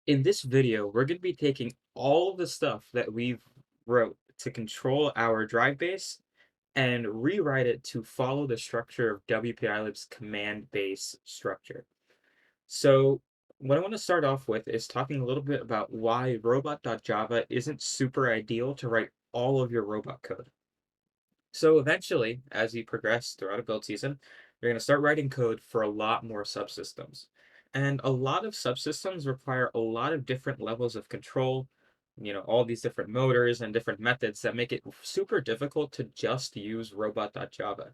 In this video, we're going to be taking all of the stuff that we've wrote to control our drive base and rewrite it to follow the structure of WPILib's command base structure. So what I want to start off with is talking a little bit about why robot.java isn't super ideal to write all of your robot code. So eventually, as you progress throughout a build season, you're going to start writing code for a lot more subsystems. And a lot of subsystems require a lot of different levels of control, all these different motors and different methods that make it super difficult to just use robot.java.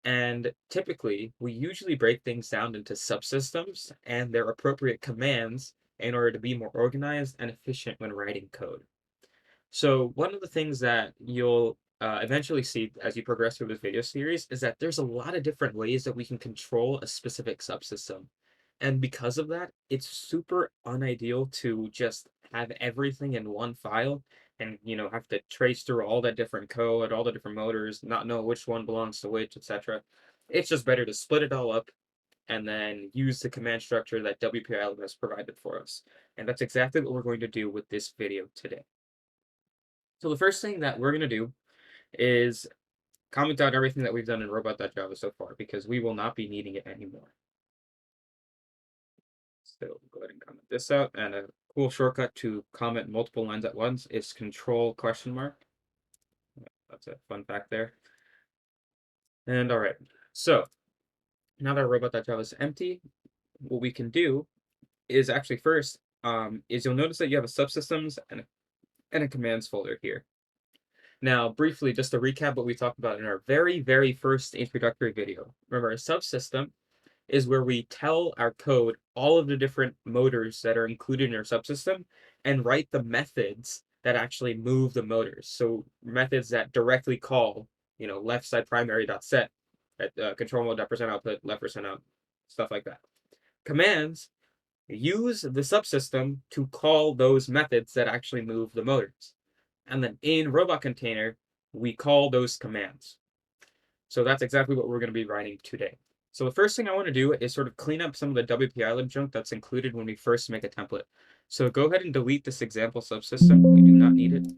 And typically, we usually break things down into subsystems and their appropriate commands in order to be more organized and efficient when writing code. So one of the things that you'll eventually see as you progress through this video series is that there's a lot of different ways that we can control a specific subsystem. And because of that, it's super unideal to just have everything in one file and have to trace through all that different code, all the different motors, not know which one belongs to which, etc. It's just better to split it all up and then use the command structure that WPIL has provided for us. And that's exactly what we're going to do with this video today. So the first thing that we're going to do is comment out everything that we've done in robot.java so far because we will not be needing it anymore. So go ahead and comment this out. And a cool shortcut to comment multiple lines at once is control question mark. That's a fun fact there. And all right, so now that robot.java is empty, what we can do is actually first is you'll notice that you have a subsystems and a commands folder here. Now, briefly, just to recap what we talked about in our very, very first introductory video. Remember, a subsystem is where we tell our code all of the different motors that are included in our subsystem and write the methods that actually move the motors. So methods that directly call, left side primary dot set at control mode dot percent output, left percent out, stuff like that. Commands use the subsystem to call those methods that actually move the motors. And then in robot container, we call those commands. So that's exactly what we're going to be writing today. So the first thing I want to do is sort of clean up some of the WPILib junk that's included when we first make a template. So go ahead and delete this example subsystem. We do not need it.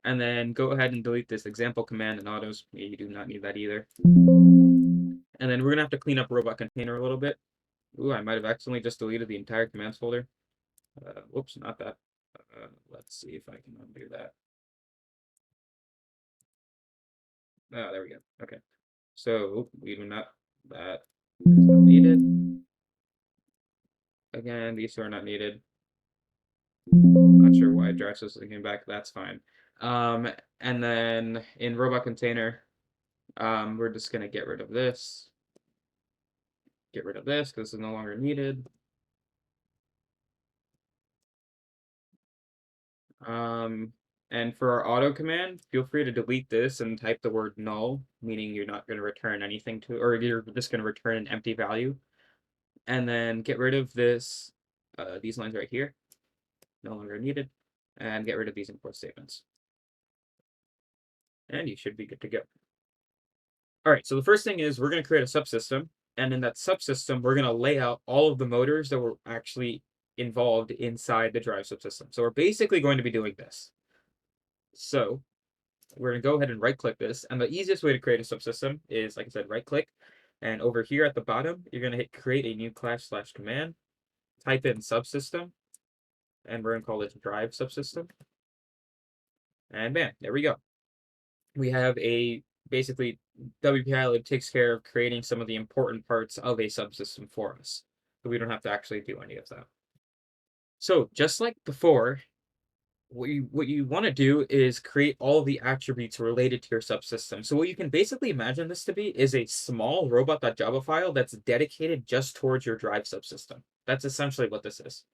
And then go ahead and delete this example command and autos. You do not need that either. And then we're going to have to clean up robot container a little bit. Ooh, I might have accidentally just deleted the entire commands folder. Whoops, not that. Let's see if I can undo that. Ah, there we go. Okay. So we do not, that is not needed. Again, these two are not needed. Not sure why drive system came back. That's fine. And then in robot container, we're just gonna get rid of this. Get rid of this because it's no longer needed. And for our auto command, feel free to delete this and type the word null, meaning you're not going to return anything to, or you're just going to return an empty value. And then get rid of this, these lines right here, no longer needed, and get rid of these import statements. And you should be good to go. All right, so the first thing is we're going to create a subsystem, and in that subsystem, we're going to lay out all of the motors that were actually involved inside the drive subsystem. So we're basically going to be doing this. So we're going to go ahead and right-click this, and the easiest way to create a subsystem is, like I said, right-click, and over here at the bottom, you're going to hit create a new class/command, type in subsystem, and we're going to call this drive subsystem, and bam, there we go. We have a basically WPILib takes care of creating some of the important parts of a subsystem for us. So we don't have to actually do any of that. So just like before, what you want to do is create all of the attributes related to your subsystem. So what you can basically imagine this to be is a small robot.java file that's dedicated just towards your drive subsystem. That's essentially what this is.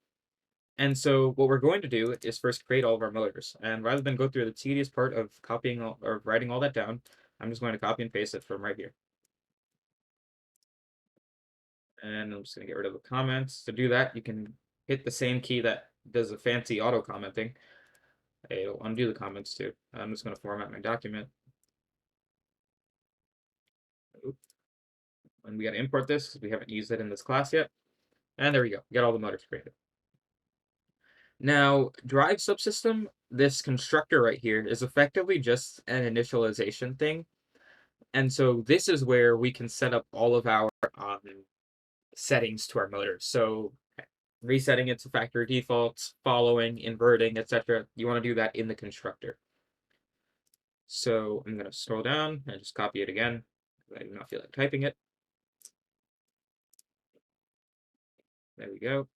And so what we're going to do is first create all of our motors. And rather than go through the tedious part of copying or writing all that down, I'm just going to copy and paste it from right here. And I'm just going to get rid of the comments. To do that, you can hit the same key that does the fancy auto commenting. It'll undo the comments too. I'm just going to format my document. And we got to import this because we haven't used it in this class yet. And there we go. We got all the motors created. Now, drive subsystem, this constructor right here is effectively just an initialization thing. And so this is where we can set up all of our settings to our motor. So resetting it to factory defaults, following, inverting, etc. You want to do that in the constructor. So I'm going to scroll down and just copy it again. I do not feel like typing it. There we go.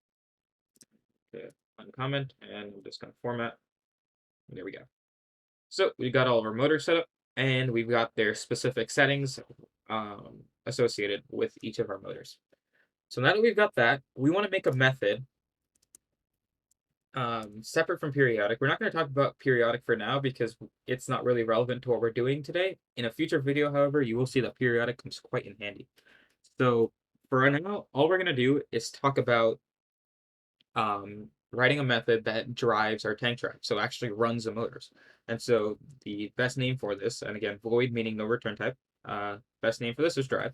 Uncomment, and I'm just going to format. There we go. So we've got all of our motors set up, and we've got their specific settings associated with each of our motors. So now that we've got that, we want to make a method separate from periodic. We're not going to talk about periodic for now because it's not really relevant to what we're doing today. In a future video, however, you will see that periodic comes quite in handy. So for right now, all we're going to do is talk about writing a method that drives our tank drive, so actually runs the motors. And so the best name for this, and again, void meaning no return type, best name for this is drive.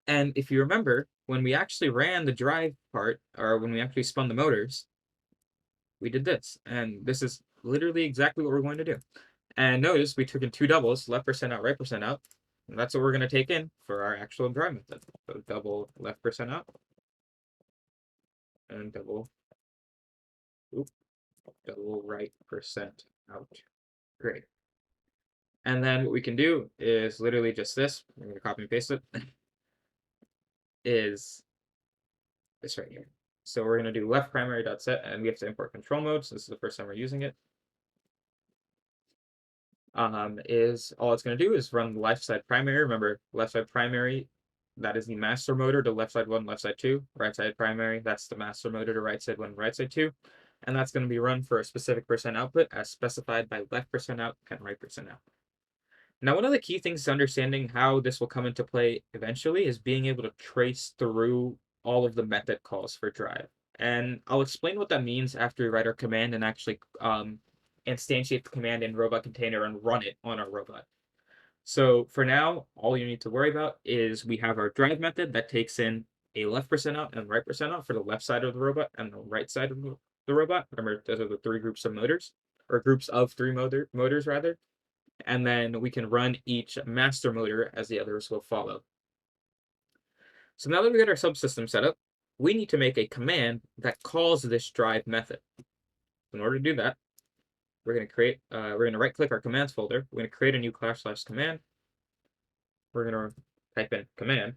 And if you remember, when we actually ran the drive part, or when we actually spun the motors, we did this. And this is literally exactly what we're going to do. And notice we took in two doubles, left percent out, right percent out. And that's what we're going to take in for our actual drive method. So double left percent out, and double right percent out. Great. And then what we can do is literally just this. I'm going to copy and paste it. Is this right here. So we're going to do left primary dot set, and we have to import control mode. So this is the first time we're using it. Is all it's going to do is run the left side primary. Remember, left side primary, that is the master motor to left side 1, left side 2. Right side primary, that's the master motor to right side 1, right side 2. And that's going to be run for a specific percent output as specified by left percent out and right percent out. Now, one of the key things to understanding how this will come into play eventually is being able to trace through all of the method calls for drive. And I'll explain what that means after we write our command and actually instantiate the command in robot container and run it on our robot. So for now, all you need to worry about is we have our drive method that takes in a left percent out and right percent out for the left side of the robot and the right side of the robot. Remember, those are the three groups of motors, or groups of three motors rather. And then we can run each master motor as the others will follow. So now that we got our subsystem set up, we need to make a command that calls this drive method. In order to do that, we're going to right click our commands folder. We're going to create a new /command. We're going to type in command,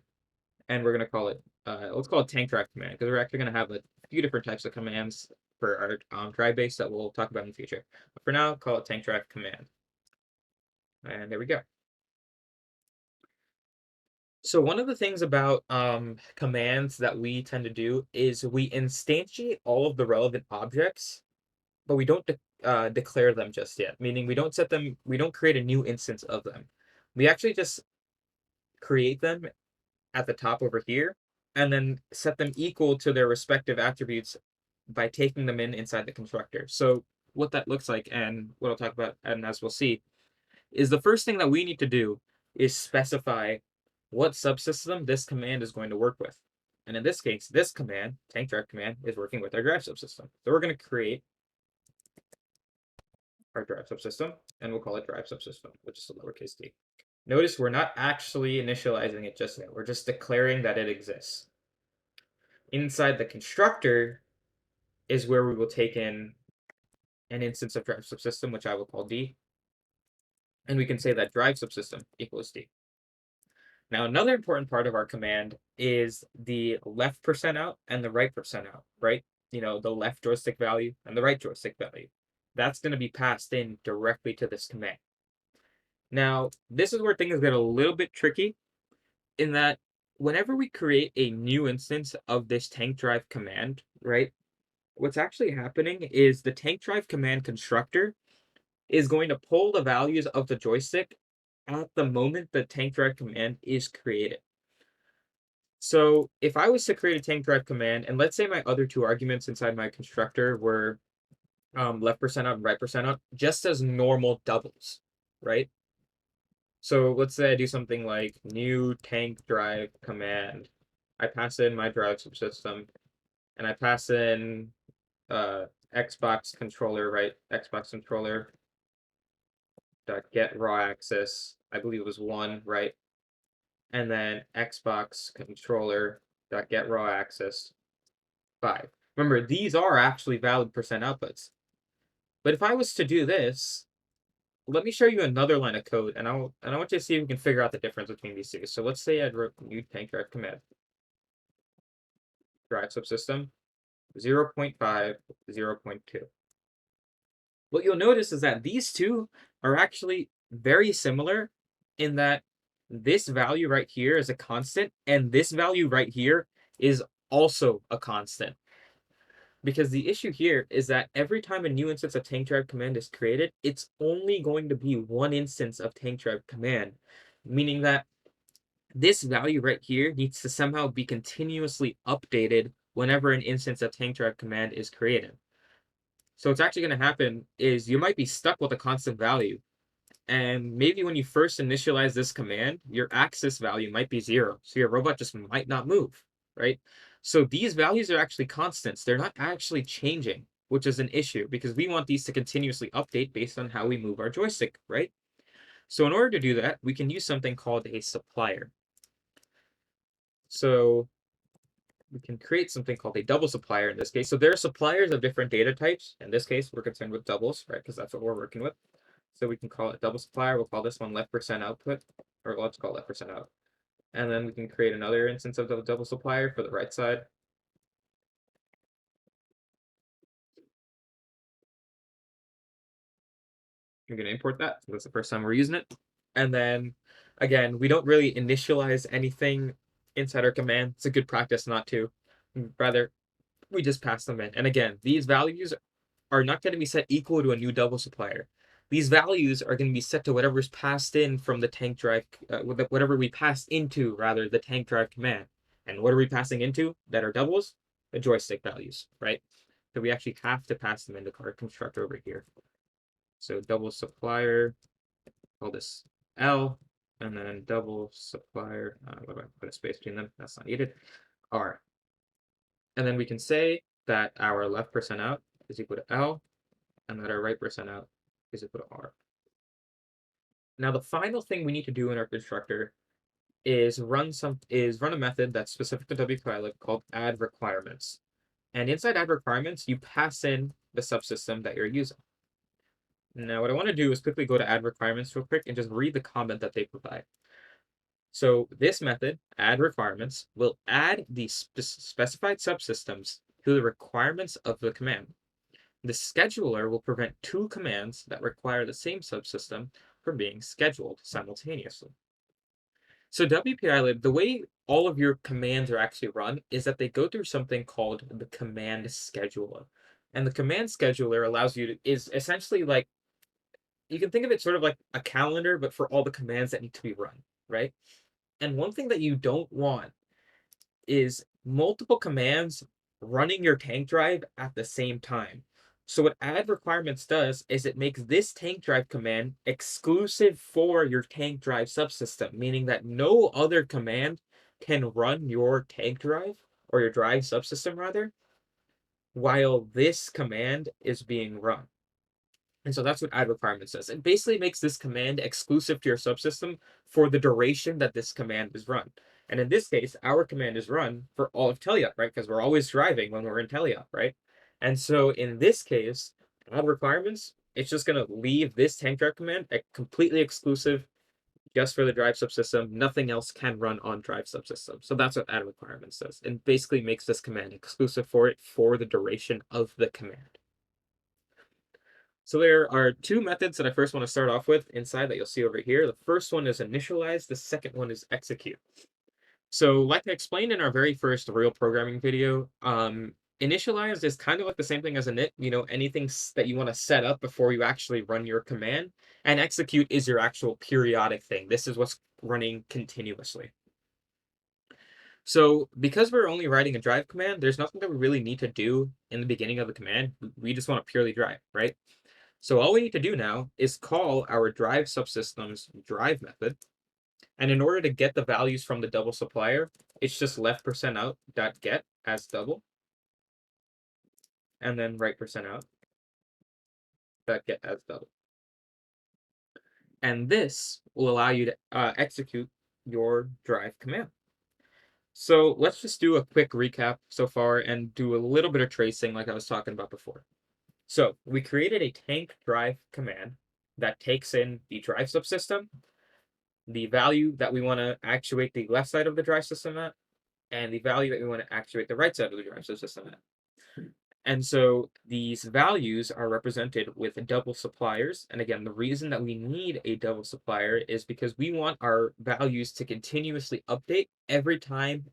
and we're going to call it, let's call it tank drive command, because we're actually going to have a few different types of commands for our drive base that we'll talk about in the future. But for now, call it tank drive command. And there we go. So one of the things about commands that we tend to do is we instantiate all of the relevant objects, but we don't declare them just yet. Meaning we don't create a new instance of them. We actually just create them at the top over here, and then set them equal to their respective attributes by taking them inside the constructor. So what that looks like, and what I'll talk about, and as we'll see, is the first thing that we need to do is specify what subsystem this command is going to work with. And in this case, this command, tank drive command, is working with our drive subsystem. So we're going to create our drive subsystem, and we'll call it drive subsystem, which is a lowercase d. Notice we're not actually initializing it just yet. We're just declaring that it exists. Inside the constructor is where we will take in an instance of drive subsystem, which I will call d. And we can say that drive subsystem equals d. Now, another important part of our command is the left percent out and the right percent out, right? You know, the left joystick value and the right joystick value. That's going to be passed in directly to this command. Now, this is where things get a little bit tricky in that whenever we create a new instance of this tank drive command, right? What's actually happening is the tank drive command constructor is going to pull the values of the joystick at the moment the tank drive command is created. So if I was to create a tank drive command, and let's say my other two arguments inside my constructor were left percent out and right percent out, just as normal doubles, right? So let's say I do something like new tank drive command. I pass in my drive subsystem, and I pass in Xbox controller, right? Xbox controller dot get raw access. I believe it was 1, right? And then Xbox controller dot get raw access 5. Remember, these are actually valid percent outputs. But if I was to do this, let me show you another line of code, and I want you to see if we can figure out the difference between these two. So let's say I wrote new tank drive command, drive subsystem 0.5, 0.2. What you'll notice is that these two are actually very similar in that this value right here is a constant, and this value right here is also a constant. Because the issue here is that every time a new instance of tank drive command is created, it's only going to be one instance of tank drive command, meaning that this value right here needs to somehow be continuously updated whenever an instance of tank drive command is created. So what's actually going to happen is you might be stuck with a constant value. And maybe when you first initialize this command, your axis value might be 0. So your robot just might not move, right? So these values are actually constants. They're not actually changing, which is an issue because we want these to continuously update based on how we move our joystick, right? So in order to do that, we can use something called a supplier. So we can create something called a double supplier in this case. So there are suppliers of different data types. In this case, we're concerned with doubles, right? Because that's what we're working with. So we can call it double supplier. We'll call this one left percent output, or let's call it left percent out. And then we can create another instance of the double supplier for the right side. I'm going to import that. So that's the first time we're using it. And then, again, we don't really initialize anything inside our command. It's a good practice not to. Rather, we just pass them in. And again, these values are not going to be set equal to a new double supplier. These values are going to be set to whatever's passed in from the tank drive, whatever we passed into, rather, the tank drive command. And what are we passing into that are doubles? The joystick values, right? So we actually have to pass them into our constructor over here. So double supplier, call this L, and then double supplier, what do I put a space between them? That's not needed. R. And then we can say that our left percent out is equal to L, and that our right percent out is equal to R. Now the final thing we need to do in our constructor is run a method that's specific to WPILib called add requirements. And inside add requirements, you pass in the subsystem that you're using. Now what I want to do is quickly go to add requirements real quick and just read the comment that they provide. So this method, add requirements, will add the specified subsystems to the requirements of the command. The scheduler will prevent two commands that require the same subsystem from being scheduled simultaneously. So WPILib, the way all of your commands are actually run is that they go through something called the command scheduler. And the command scheduler allows you to, is essentially like, you can think of it sort of like a calendar, but for all the commands that need to be run, right? And one thing that you don't want is multiple commands running your tank drive at the same time. So what add requirements does is it makes this tank drive command exclusive for your tank drive subsystem, meaning that no other command can run your tank drive or your drive subsystem rather, while this command is being run. And so that's what add requirements does. It basically makes this command exclusive to your subsystem for the duration that this command is run. And in this case, our command is run for all of teleop, right? Because we're always driving when we're in teleop, right? And so in this case, add requirements, it's just going to leave this tank drive command completely exclusive just for the drive subsystem. Nothing else can run on drive subsystem. So that's what add requirements does. And basically makes this command exclusive for it for the duration of the command. So there are two methods that I first want to start off with inside that you'll see over here. The first one is initialize. The second one is execute. So like I explained in our very first real programming video, initialize is kind of like the same thing as init, anything that you want to set up before you actually run your command. And execute is your actual periodic thing. This is what's running continuously. So because we're only writing a drive command, there's nothing that we really need to do in the beginning of the command. We just want to purely drive, right? So all we need to do now is call our drive subsystem's drive method. And in order to get the values from the double supplier, it's just left percent out dot get as double. and then write %out, that get as double. And this will allow you to execute your drive command. So let's just do a quick recap so far and do a little bit of tracing like I was talking about before. So we created a tank drive command that takes in the drive subsystem, the value that we want to actuate the left side of the drive system at, and the value that we want to actuate the right side of the drive subsystem at. And so these values are represented with double suppliers. And again, the reason that we need a double supplier is because we want our values to continuously update every time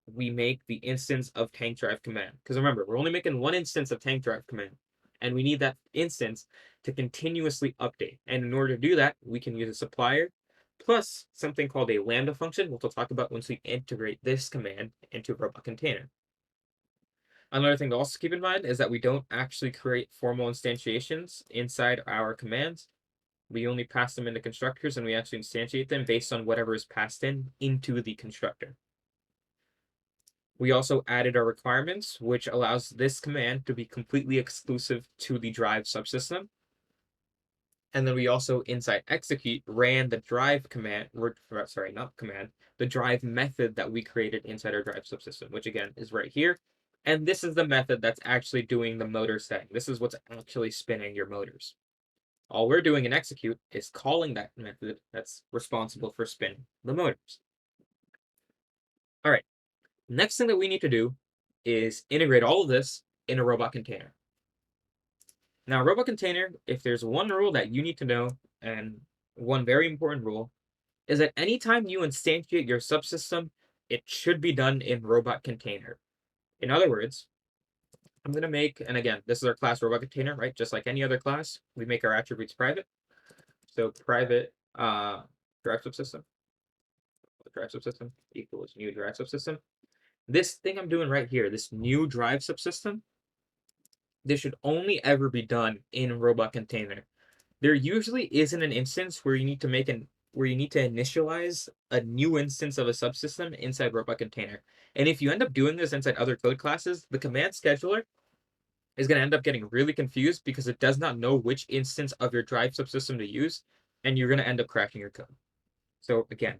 we make the instance of tank drive command. Because remember, we're only making one instance of tank drive command, and we need that instance to continuously update. And in order to do that, we can use a supplier plus something called a lambda function, which we'll talk about once we integrate this command into a robot container. Another thing to also keep in mind is that we don't actually create formal instantiations inside our commands. We only pass them into constructors, and we actually instantiate them based on whatever is passed into the constructor. We also added our requirements, which allows this command to be completely exclusive to the drive subsystem. And then we also, inside execute, ran the drive command, sorry, not command, the drive method that we created inside our drive subsystem, which again is right here. And this is the method that's actually doing the motor setting. This is what's actually spinning your motors. All we're doing in execute is calling that method that's responsible for spinning the motors. All right, next thing that we need to do is integrate all of this in a robot container. Now, a robot container, if there's one rule that you need to know, and one very important rule, is that anytime you instantiate your subsystem, it should be done in robot container. In other words, I'm going to make, and again, this is our class robot container, right? Just like any other class, we make our attributes private. So private drive subsystem equals new drive subsystem. This thing I'm doing right here, this new drive subsystem, this should only ever be done in robot container. There usually isn't an instance where you need to initialize a new instance of a subsystem inside robot container. And if you end up doing this inside other code classes, the command scheduler is going to end up getting really confused because it does not know which instance of your drive subsystem to use, and you're going to end up crashing your code. So again,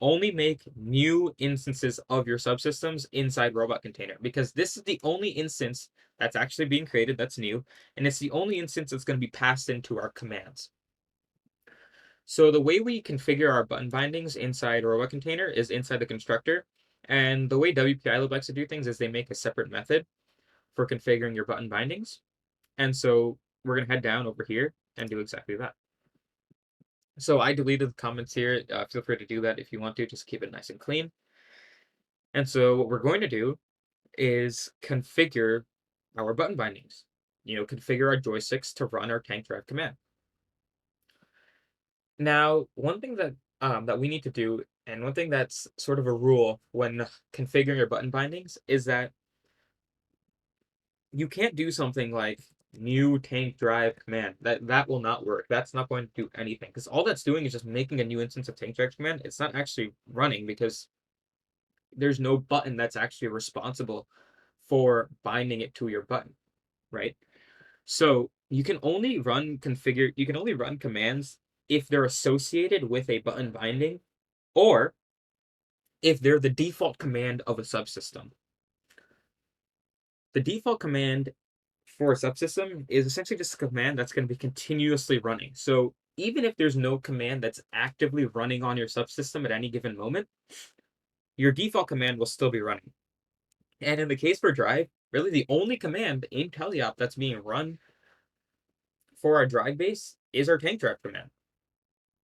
only make new instances of your subsystems inside robot container, because this is the only instance that's actually being created that's new, and it's the only instance that's going to be passed into our commands. So the way we configure our button bindings inside a robot container is inside the constructor, and the way WPILib likes to do things is they make a separate method for configuring your button bindings. And so we're going to head down over here and do exactly that. So I deleted the comments here. Feel free to do that if you want to, just keep it nice and clean. And so what we're going to do is configure our button bindings. Configure our joysticks to run our tank drive command. Now, one thing that we need to do, and one thing that's sort of a rule when configuring your button bindings, is that you can't do something like new tank drive command. That will not work. That's not going to do anything, because all that's doing is just making a new instance of tank drive command. It's not actually running because there's no button that's actually responsible for binding it to your button, right? So you can only run commands if they're associated with a button binding, or if they're the default command of a subsystem. The default command for a subsystem is essentially just a command that's going to be continuously running. So even if there's no command that's actively running on your subsystem at any given moment, your default command will still be running. And in the case for drive, really the only command in teleop that's being run for our drive base is our tank drive command.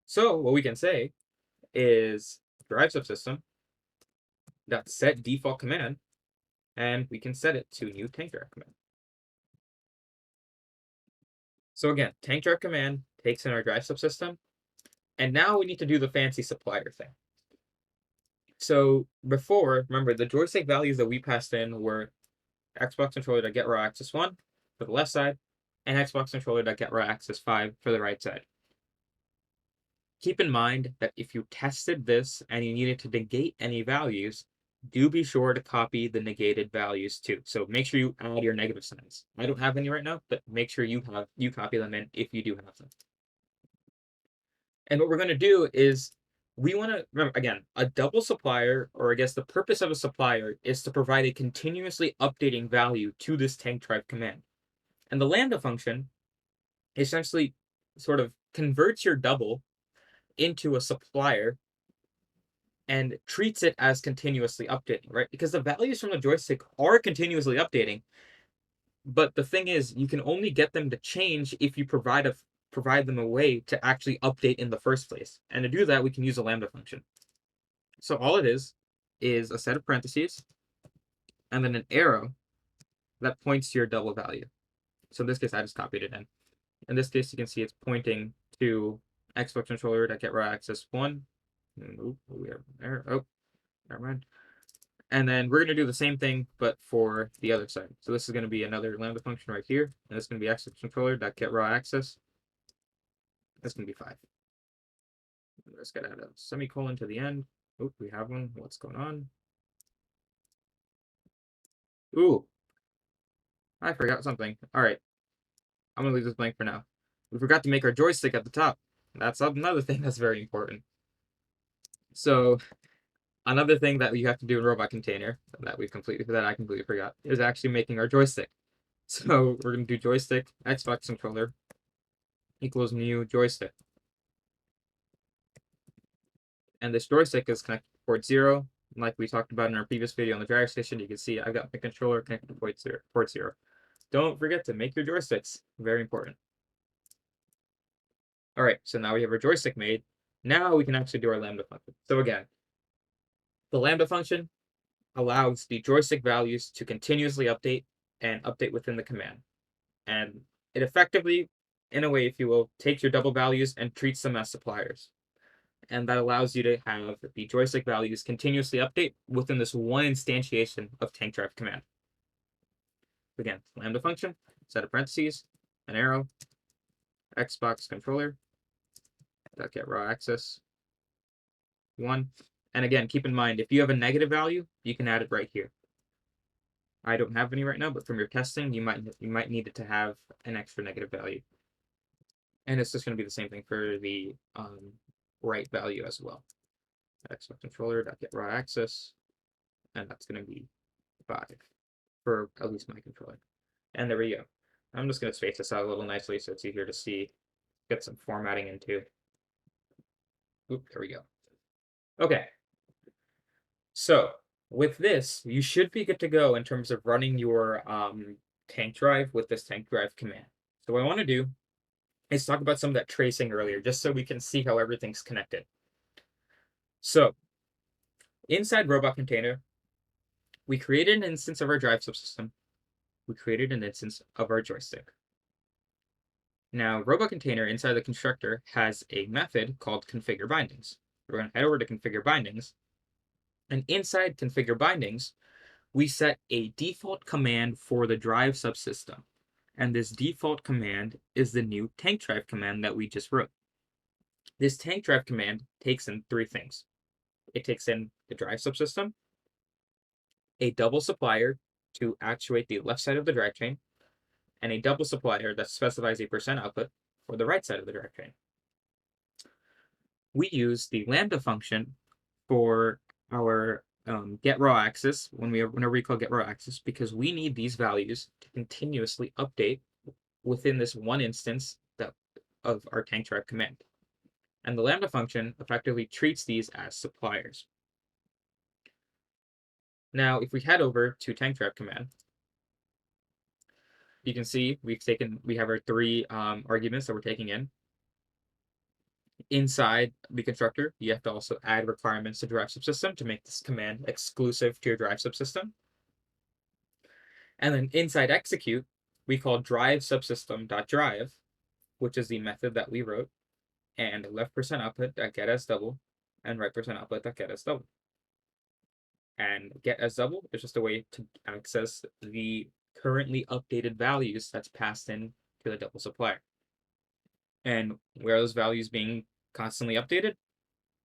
So what we can say is drive subsystem dot set default command, and we can set it to new tank drive command. So again, tank drive command takes in our drive subsystem, and now we need to do the fancy supplier thing. So before, remember, the joystick values that we passed in were Xbox controller get raw axis 1 for the left side, and Xbox controller get raw axis 5 for the right side. Keep in mind that if you tested this and you needed to negate any values, do be sure to copy the negated values too. So make sure you add your negative signs. I don't have any right now, but make sure you copy them in if you do have them. And what we're going to do is we want to remember again, a double supplier, or I guess the purpose of a supplier is to provide a continuously updating value to this tank drive command. And the lambda function essentially sort of converts your double into a supplier and treats it as continuously updating, right? Because the values from the joystick are continuously updating, but the thing is, you can only get them to change if you provide them a way to actually update in the first place. And to do that, we can use a lambda function. So all it is a set of parentheses and then an arrow that points to your double value. So in this case, I just copied it in. In this case, you can see it's pointing to Xbox controller.getRawAccess1. We have there. Oh, never mind. And then we're going to do the same thing, but for the other side. So this is going to be another lambda function right here. And this is going to be Xbox controller.getRawAccess. That's going to be 5. Let's get add a semicolon to the end. Oh, we have one. What's going on? Ooh, I forgot something. All right. I'm going to leave this blank for now. We forgot to make our joystick at the top. That's another thing that's very important. So another thing that you have to do in Robot Container that I completely forgot is actually making our joystick. So we're going to do joystick Xbox controller equals new joystick. And this joystick is connected to port 0. Like we talked about in our previous video on the driver station, you can see I've got my controller connected to port 0. Don't forget to make your joysticks. Very important. All right, so now we have our joystick made. Now we can actually do our lambda function. So again, the lambda function allows the joystick values to continuously update and update within the command. And it effectively, in a way, if you will, takes your double values and treats them as suppliers. And that allows you to have the joystick values continuously update within this one instantiation of tank drive command. Again, lambda function, set of parentheses, an arrow, Xbox controller, get raw access 1. And again, keep in mind, if you have a negative value, you can add it right here. I don't have any right now, but from your testing, you might need it to have an extra negative value. And it's just going to be the same thing for the right value as well. Xbox controller.get raw access, and that's going to be 5 for at least my controller. And there we go. I'm just going to space this out a little nicely so it's easier to see, get some formatting into. Oop, there we go. Okay. So with this, you should be good to go in terms of running your tank drive with this tank drive command. So what I want to do is talk about some of that tracing earlier, just so we can see how everything's connected. So inside Robot Container, we created an instance of our drive subsystem. We created an instance of our joystick. Now, Robot Container inside the constructor has a method called configure bindings. We're going to head over to configure bindings. And inside configure bindings, we set a default command for the drive subsystem. And this default command is the new tank drive command that we just wrote. This tank drive command takes in 3 things. It takes in the drive subsystem, a double supplier to actuate the left side of the drivetrain, and a double supplier that specifies a percent output for the right side of the drivetrain. We use the lambda function for our get raw access whenever we call get raw access, because we need these values to continuously update within this one instance of our tank drive command. And the lambda function effectively treats these as suppliers. Now, if we head over to tank drive command, you can see we have our 3 arguments that we're taking in. Inside the constructor, you have to also add requirements to drive subsystem to make this command exclusive to your drive subsystem. And then inside execute, we call drive subsystem.drive, which is the method that we wrote, and left percent output get as double, and right percent output get as double. And get as double is just a way to access the currently updated values that's passed in to the double supplier. And where are those values being constantly updated?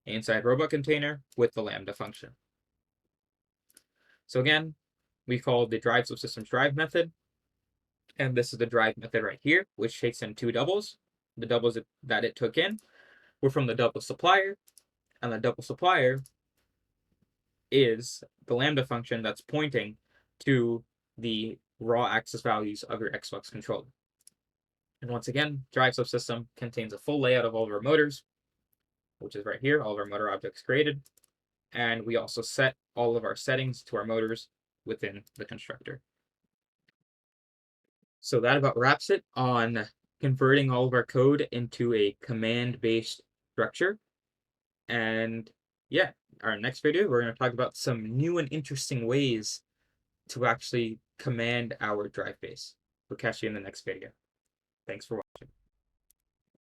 Inside Robot Container with the lambda function. So again, we call the drive subsystems drive method, and this is the drive method right here, which takes in two doubles. The doubles that it took in were from the double supplier, and the double supplier is the lambda function that's pointing to the raw access values of your Xbox controller. And once again, drive subsystem contains a full layout of all of our motors, which is right here, all of our motor objects created. And we also set all of our settings to our motors within the constructor. So that about wraps it on converting all of our code into a command-based structure. And yeah, our next video, we're going to talk about some new and interesting ways to actually command our drive base. We'll catch you in the next video. Thanks for watching.